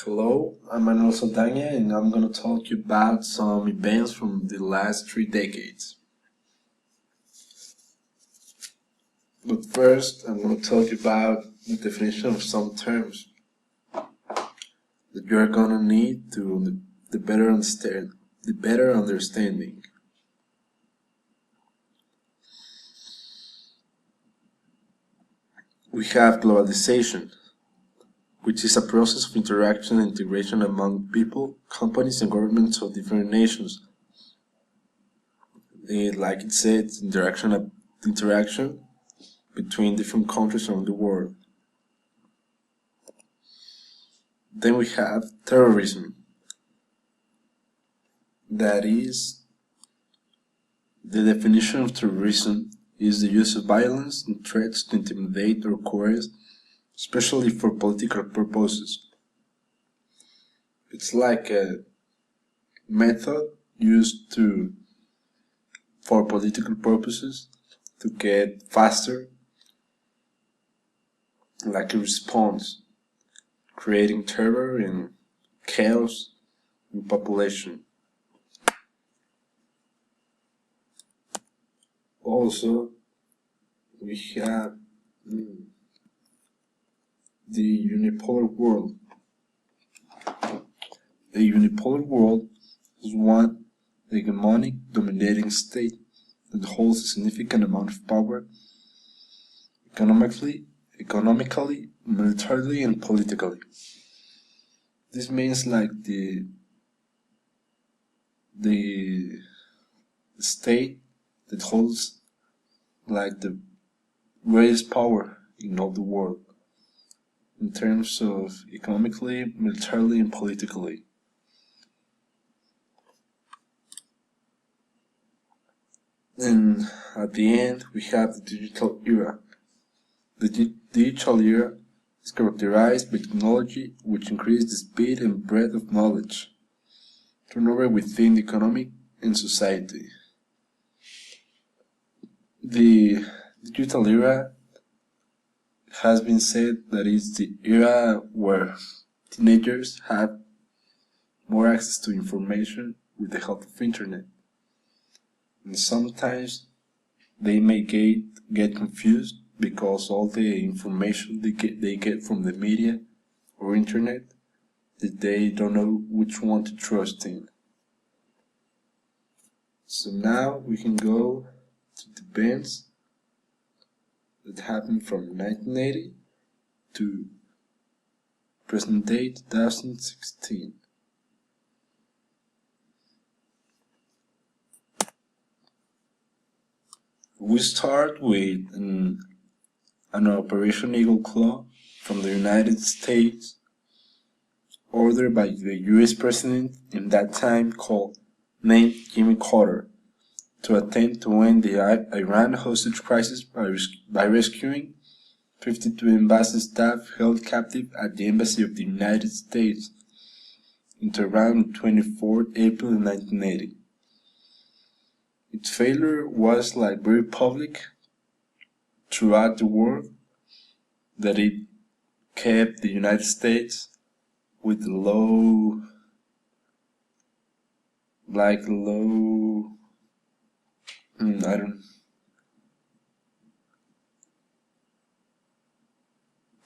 Hello, I'm Manuel Saldaña and I'm going to talk you about some events from the last 3 decades. But first, I'm going to talk you about the definition of some terms that you're going to need to the better understanding. We have globalization, which is a process of interaction and integration among people, companies, and governments of different nations. Like it said, interaction between different countries around the world. Then we have terrorism. That is, the definition of terrorism is the use of violence and threats to intimidate or coerce, especially for political purposes. It's like a method used for political purposes to get faster, like a response, creating terror and chaos in population. Also, we have the unipolar world. The unipolar world is one hegemonic dominating state that holds a significant amount of power economically, militarily, and politically. This means like the state that holds like the greatest power in all the world in terms of economically, militarily, and politically. And at the end, we have the digital era. The digital era is characterized by technology which increases the speed and breadth of knowledge, turnover within the economy and society. The digital era has been said that it's the era where teenagers have more access to information with the help of internet. And sometimes they may get confused because all the information they get from the media or internet that they don't know which one to trust in. So now we can go to the events that happened from 1980 to present day 2016. We start with an Operation Eagle Claw from the United States, ordered by the US President in that time named Jimmy Carter, to attempt to end the Iran hostage crisis by rescuing 52 embassy staff held captive at the Embassy of the United States in Tehran on 24 April 1980. Its failure was like very public throughout the world, that it kept the United States with low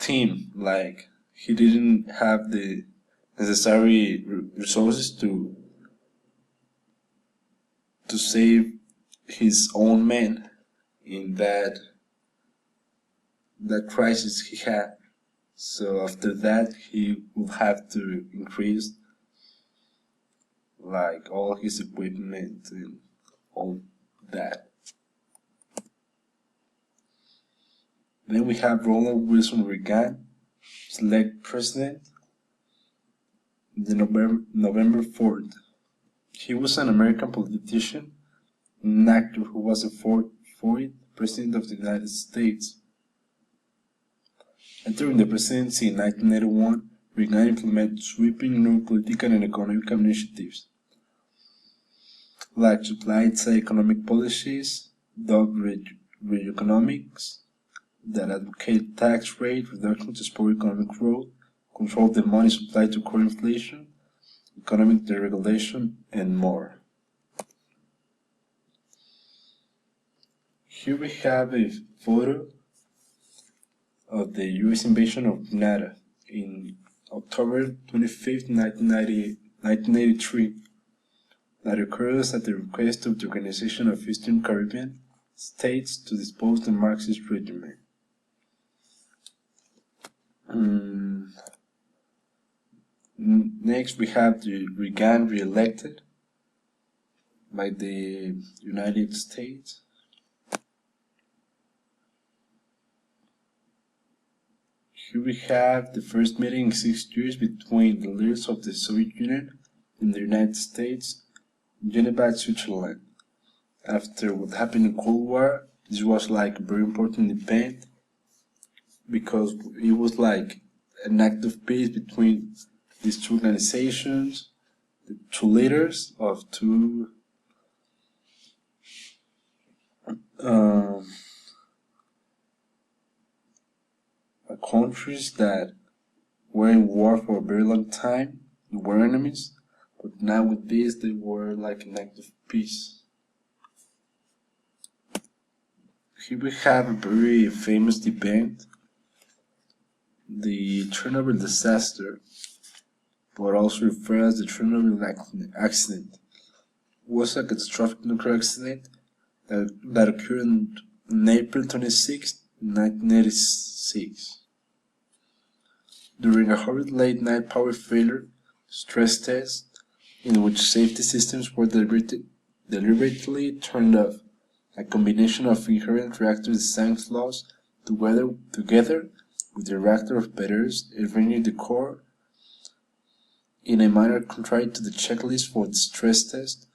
team, like he didn't have the necessary resources to save his own men in that crisis he had. So after that he will have to increase like all his equipment and all that. Then we have Ronald Wilson Reagan, select president, the November 4th. He was an American politician and an actor who was the fourth President of the United States. Entering the presidency in 1981, Reagan implemented sweeping new political and economic initiatives, like supply-side economic policies, Reaganomics, that advocate tax rate reduction to support economic growth, control the money supply to curb inflation, economic deregulation, and more. Here we have a photo of the US invasion of Grenada in October 25th, 1983, that occurs at the request of the Organization of Eastern Caribbean States to dispose the Marxist regime. Next, we have the Reagan re-elected by the United States. Here we have the first meeting in 6 years between the leaders of the Soviet Union and the United States in Geneva, Switzerland. After what happened in the Cold War, this was like a very important event because it was like an act of peace between these two organizations, the two leaders of two countries that were in war for a very long time. They were enemies, but now with this they were like an act of peace. Here we have a very famous event, the Chernobyl disaster, but also referred as the Chernobyl accident. It was a catastrophic nuclear accident that occurred on April 26, 1986. During a horrid late-night power failure stress test, in which safety systems were deliberately turned off, a combination of inherent reactor design flaws together with the reactor operators arranging the core in a manner contrary to the checklist for the stress test,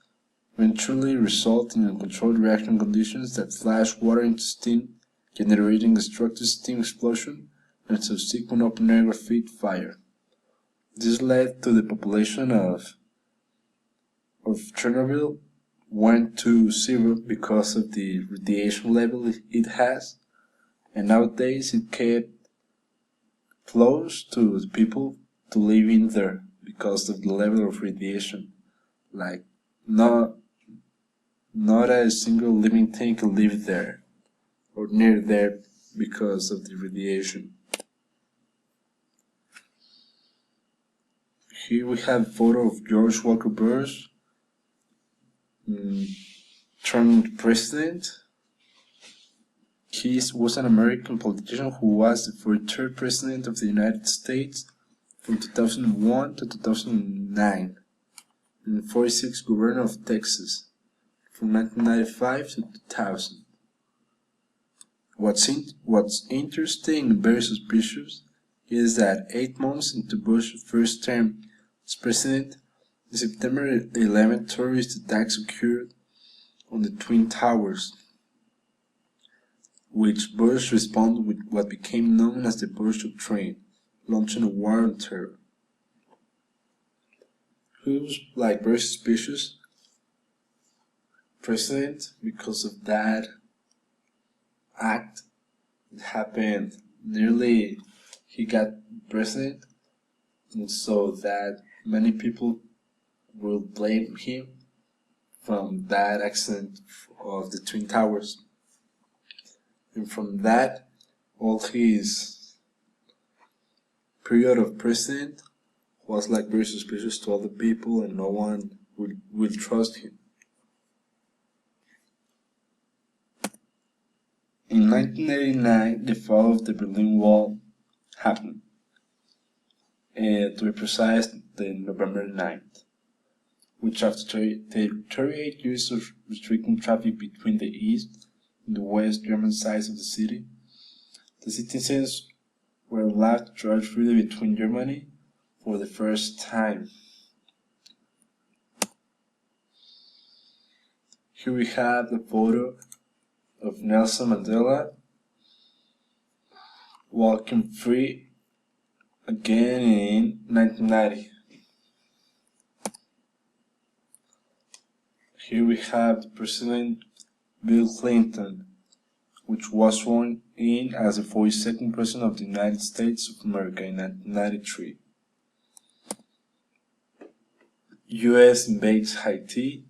eventually result in uncontrolled reaction conditions that flash water into steam, generating a destructive steam explosion and subsequent open-air graphite fire. This led to the population of Chernobyl went to zero because of the radiation level it has, and nowadays it kept close to the people to live in there because of the level of radiation. Like not a single living thing can live there or near there because of the radiation. Here we have a photo of George Walker Bush turned president. He was an American politician who was the 43rd president of the United States from 2001 to 2009, and 46th governor of Texas from 1995 to 2000. What's interesting and very suspicious is that 8 months into Bush's first term as president, the September 11 terrorist attacks occurred on the Twin Towers, which Bush responded with what became known as the Bush Doctrine, launching a war on terror. He was like very suspicious president because of that act that happened nearly he got president, and so that many people will blame him from that accident of the Twin Towers. And from that, all his period of president was like very suspicious to other people, and no one will trust him. In 1989, the fall of the Berlin Wall happened. To be precise, the November 9th, which after 38 years of restricting traffic between the east and the west German sides of the city, the citizens were allowed to drive freely between Germany for the first time. Here we have the photo of Nelson Mandela walking free again in 1990. Here we have the President Bill Clinton which was sworn in as the 42nd President of the United States of America in 1993. U.S. invades Haiti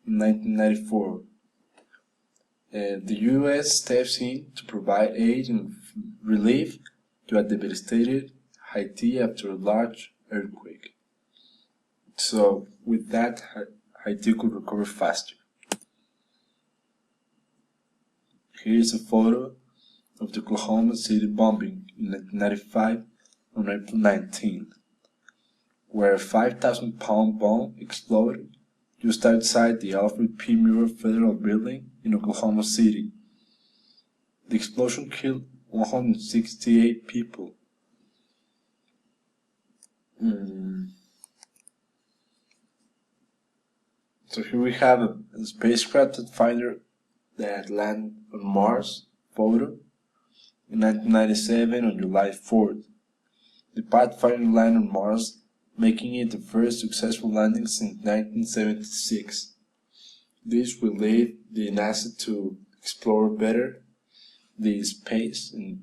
in 1994. The U.S. steps in to provide aid and relief to a devastated Haiti after a large earthquake. So, with that, Haiti could recover faster. Here is a photo of the Oklahoma City bombing in 1995 on April 19, where a 5,000-pound bomb exploded just outside the Alfred P. Murrah Federal Building in Oklahoma City. The explosion killed 168 people. So here we have a spacecraft finder that landed on Mars photo in 1997 on July 4th. The Pathfinder landed on Mars, making it the first successful landing since 1976. This will lead the NASA to explore better the space and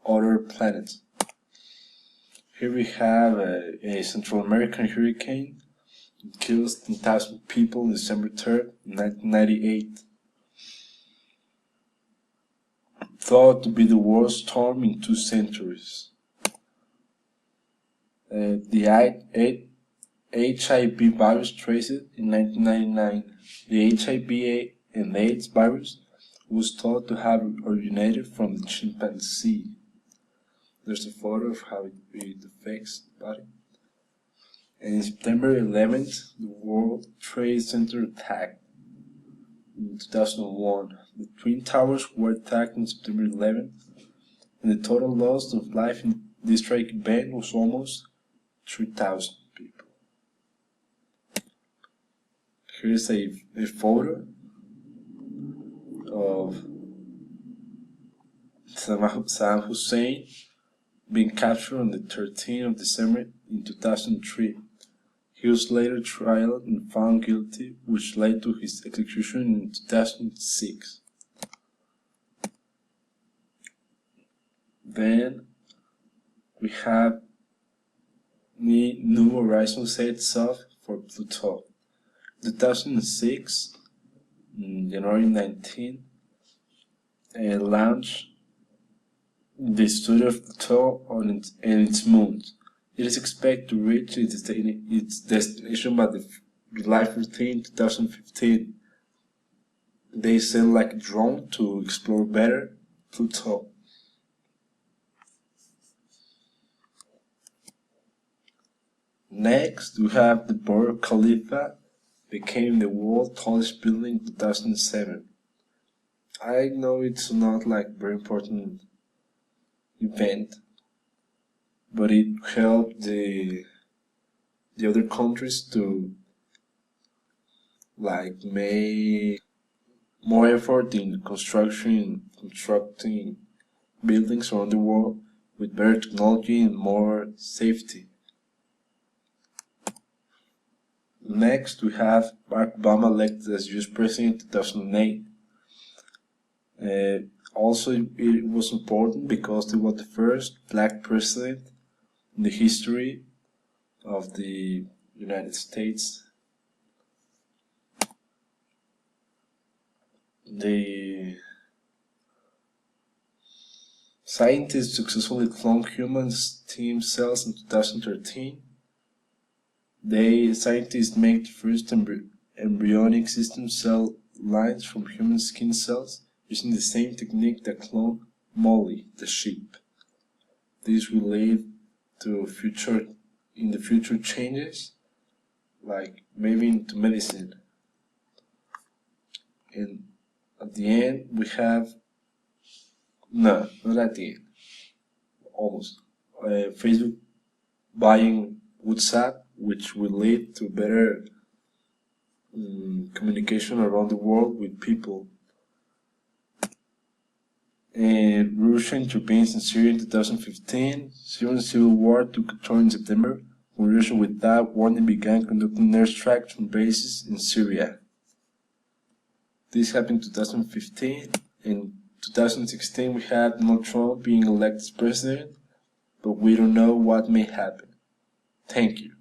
other planets. Here we have a Central American hurricane. It kills 10,000 people on December 3rd, 1998. Thought to be the worst storm in 2 centuries. The HIV virus traced in 1999. The HIV and AIDS virus was thought to have originated from the chimpanzee. There's a photo of how it affects the body. And on September 11th, the World Trade Center attacked. In 2001, the Twin Towers were attacked on September 11th, and the total loss of life in this tragic event was almost 3,000 people. Here's a photo of Saddam Hussein being captured on the 13th of December in 2003. He was later tried and found guilty, which led to his execution in 2006. Then we have the New Horizons sets off for Pluto. 2006, January 19, launched the study of Pluto and its moons. It is expected to reach its destination by July 14, 2015. They send like a drone to explore better Pluto. Next, we have the Burj Khalifa became the world's tallest building in 2007. I know it's not like very important event, but it helped the other countries to like make more effort in constructing buildings around the world with better technology and more safety. Next, we have Barack Obama elected as US President in 2008. Also, it was important because he was the first black president in the history of the United States. The scientists successfully cloned human stem cells in 2013. Scientists made the first embryonic stem cell lines from human skin cells using the same technique that cloned Molly, the sheep. This will lead to in the future changes, like maybe into medicine. And at the end, we have, no, not at the end, almost, Facebook buying WhatsApp, which will lead to better communication around the world with people. And Russia intervenes in Syria in 2015. Syrian civil war took a turn in September when Russia, without warning, began conducting airstrikes from bases in Syria. This happened in 2015, and 2016 we had Donald Trump being elected president, but we don't know what may happen. Thank you.